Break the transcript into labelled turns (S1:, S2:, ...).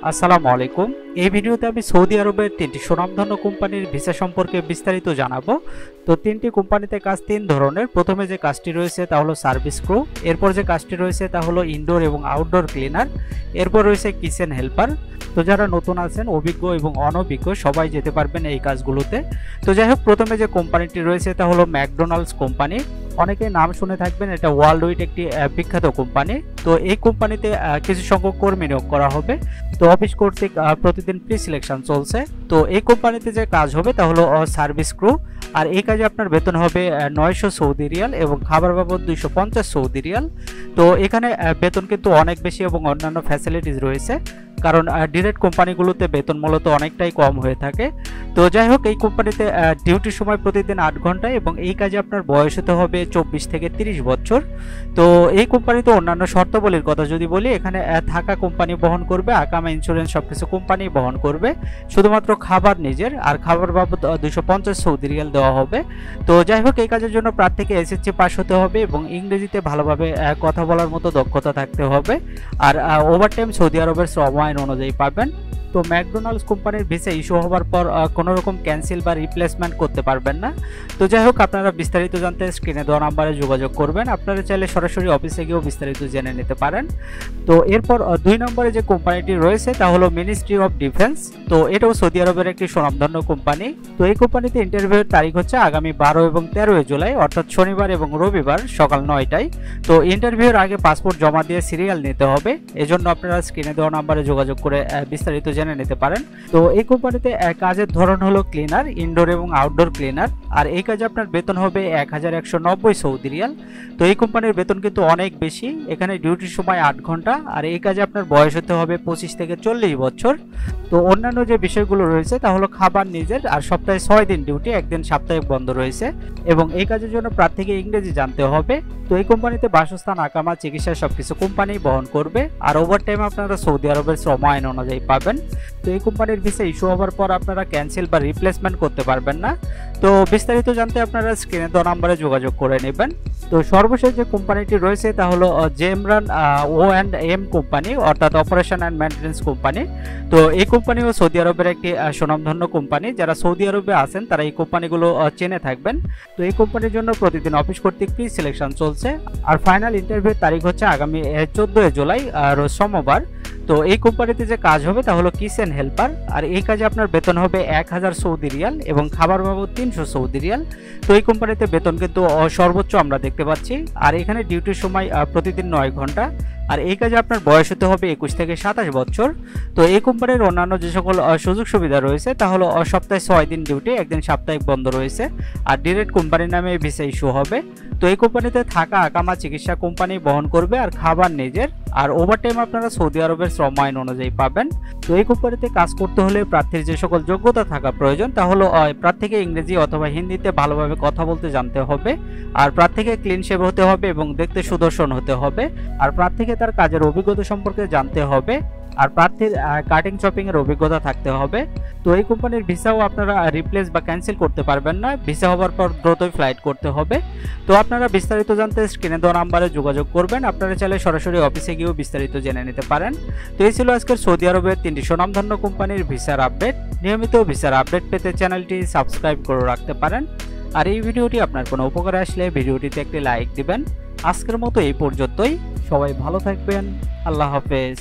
S1: আসসালামু আলাইকুম। এই ভিডিওতে আমি সৌদি আরবের 3টি সুনামধন্য কোম্পানির ভিসা সম্পর্কে বিস্তারিত জানাবো। তো 3টি কোম্পানিতে কাজ 3 ধরনের। প্রথমে যে কাজটি রয়েছে তা হলো সার্ভিস ক্রু, এরপর যে কাজটি রয়েছে তা হলো ইনডোর এবং আউটডোর ক্লিনার, এরপর রয়েছে কিচেন হেল্পার। তো যারা নতুন আছেন, অভিজ্ঞ এবং অনভিজ্ঞ সবাই যেতে পারবেন এই কাজগুলোতে। তো যাই হোক, প্রথমে যে কোম্পানিটি রয়েছে তা হলো ম্যাকডোনাল্ডস কোম্পানি। অনেকে নাম শুনে থাকবেন, এটা ওয়ার্ল্ড ওয়াইড একটি বিখ্যাত কোম্পানি। তো এই কোম্পানিতে কিছু সংখ্যক কর্মী নিয়োগ করা হবে। তো অফিস কর্তৃক প্রতিদিন প্রি সিলেকশন চলছে। তো এই কোম্পানিতে যে কাজ হবে তা হলো সার্ভিস ক্রু, আর এই কাজে আপনার বেতন হবে 900 সৌদি রিয়াল এবং খাবার বাবদ 250 সৌদি রিয়াল। তো এখানে বেতন কিন্তু অনেক বেশি এবং অন্যান্য ফ্যাসিলিটিস রয়েছে, কারণ ডিরেক্ট কোম্পানিগুলোতে বেতন মূলত অনেকটাই কম হয়ে থাকে। তো যাই হোক, এই কোম্পানিতে ডিউটির সময় প্রতিদিন 8 ঘন্টা এবং এই কাজে আপনার বয়স হতে হবে 24 থেকে 30 বছর। তো এই কোম্পানিতে অন্যান্য শর্তাবলীর কথা যদি বলি, এখানে থাকা কোম্পানি বহন করবে, আকামা ইন্স্যুরেন্স সবকিছু কোম্পানি বহন করবে, শুধুমাত্র খাবার নিজের, আর খাবার বাবদ 250 সৌদি রিয়াল দেওয়া হবে। তো যাই হোক, এই কাজের জন্য প্রার্থীকে এসএসসি পাস হতে হবে এবং ইংরেজিতে ভালোভাবে কথা বলার মতো দক্ষতা থাকতে হবে। আর ওভারটাইম সৌদি আরবের শ্রম আইন অনুযায়ী পাবেন। তো ম্যাকডোনাল্ডস কোম্পানির ভিসা ইস্যু হওয়ার পর কোনো রকম ক্যান্সেল বা রিপ্লেসমেন্ট করতে পারবেন না। তো যাই হোক, আপনারা বিস্তারিত জানতে স্ক্রিনে দেওয়া নাম্বারে যোগাযোগ করবেন। আপনারা চাইলে সরাসরি অফিসে গিয়েও বিস্তারিত জেনে নিতে পারেন। তো এরপর 2 নম্বরে যে কোম্পানিটি রয়েছে তা হলো মিনিস্ট্রি অফ ডিফেন্স। তো এটাও সৌদি আরবের একটি সুনামধন্য কোম্পানি। তো এই কোম্পানিতে ইন্টারভিউয়ের তারিখ হচ্ছে আগামী 12 এবং 13 জুলাই, অর্থাৎ শনিবার এবং রবিবার সকাল 9টায়। তো ইন্টারভিউয়ের আগে পাসপোর্ট জমা দিয়ে সিরিয়াল নিতে হবে। এজন্য আপনারা স্ক্রিনে দেওয়া নাম্বারে যোগাযোগ করে বিস্তারিত জেনে নিতে পারেন। তো এই কোম্পানিতে কাজের ধরন হলো ক্লিনার, ইনডোর এবং আউটডোর ক্লিনার, আর এই কাজে আপনার বেতন হবে 1190 সৌদি রিয়াল। তো এই কোম্পানির বেতন কিন্তু অনেক বেশি। এখানে ডিউটির সময় 8 ঘন্টা, আর এই কাজে আপনার বয়স হতে হবে 25 থেকে 40 বছর। তো অন্যান্য যে বিষয়গুলো রয়েছে তা হলো খাবার নিজের, আর সপ্তাহে 6 দিন ডিউটি, একদিন সাপ্তাহিক বন্ধ রয়েছে, এবং এই কাজের জন্য প্রার্থীকে ইংরেজি জানতে হবে। তো এই কোম্পানিতে বাসস্থান, আকামা, চিকিৎসা সবকিছু কোম্পানি বহন করবে, আর ওভারটাইম আপনারা সৌদি আরবের শ্রম আইন অনুযায়ী পাবেন। তো এই কোম্পানির ভিসা ইস্যু হওয়ার পর আপনারা ক্যান্সেল বা রিপ্লেসমেন্ট করতে পারবেন না। তো বিস্তারিত জানতে আপনারা স্ক্রিনে দেওয়া নাম্বারে যোগাযোগ করে নেবেন। তো সর্বশেষ যে কোম্পানিটি রয়েছে তা হলো জেমরান O&M কোম্পানি, অর্থাৎ অপারেশন অ্যান্ড মেইনটেনেন্স কোম্পানি। তো এই কোম্পানিও সৌদি আরবের একটি সুনামধন্য কোম্পানি। যারা সৌদি আরবে আছেন তারা এই কোম্পানিগুলো চেনে থাকবেন। তো এই কোম্পানির জন্য প্রতিদিন অফিস কর্তৃক প্রি সিলেকশন চলছে, আর ফাইনাল ইন্টারভিউর তারিখ হচ্ছে আগামী 14 জুলাই, রোজ সোমবার। তো এই কোম্পানিতে যে কাজ হবে তা হলো কিচেন হেল্পার, আর এই কাজে আপনার বেতন হবে 1000 সৌদি রিয়াল এবং খাবার বাবদ 300 সৌদি রিয়াল। তো এই কোম্পানিতে বেতন কিন্তু সর্বোচ্চ আমরা দেখতে পাচ্ছি, আর এখানে ডিউটির সময় প্রতিদিন 9 ঘন্টা, আর এই কাজে আপনার বয়স হতে হবে 21 থেকে 27 বছর। তো এই কোম্পানির অন্যান্য যে সকল সুযোগ সুবিধা রয়েছে তা হলো সপ্তাহে 6 দিন ডিউটি, একদিন সাপ্তাহিক বন্ধ রয়েছে, আর ডিরেক্ট কোম্পানির নামে ভিসা ইস্যু হবে। তো এই কোম্পানিতে থাকা, আকামা, চিকিৎসা কোম্পানি বহন করবে, আর খাবার নিজের, আর ওভারটাইম আপনারা সৌদি আরবের শ্রম আইন অনুযায়ী পাবেন। তো এই কোম্পানিতে কাজ করতে হলে প্রার্থীর যে সকল যোগ্যতা থাকা প্রয়োজন তা হলো প্রার্থীকে ইংরেজি অথবা হিন্দিতে ভালোভাবে কথা বলতে জানতে হবে, আর প্রার্থীকে ক্লিন শেভ হতে হবে এবং দেখতে সুদর্শন হতে হবে, আর প্রার্থীকে তার কাজের অভিজ্ঞতা সম্পর্কে জানতে হবে, আর প্রার্থীর কাটিং চপিং এর অভিজ্ঞতা থাকতে হবে। তো এই কোম্পানির ভিসাও আপনারা রিপ্লেস বা ক্যান্সেল করতে পারবেন না, ভিসা হওয়ার পর দ্রুতই ফ্লাইট করতে হবে। তো আপনারা বিস্তারিত জানতে স্ক্রিনে দেওয়া নাম্বারে যোগাযোগ করবেন। আপনারা চাইলে সরাসরি অফিসে গিয়েও বিস্তারিত জেনে নিতে পারেন। তো এই ছিল আজকের সৌদি আরবের 3টি সুনামধন্য কোম্পানির ভিসার আপডেট। নিয়মিত ভিসার আপডেট পেতে চ্যানেলটি সাবস্ক্রাইব করে রাখতে পারেন। আর এই ভিডিওটি আপনার কোনো উপকারে আসলে ভিডিওটিতে একটি লাইক দিবেন। আজকের মতো এই পর্যন্তই। সবাই ভালো থাকবেন। আল্লাহ হাফেজ।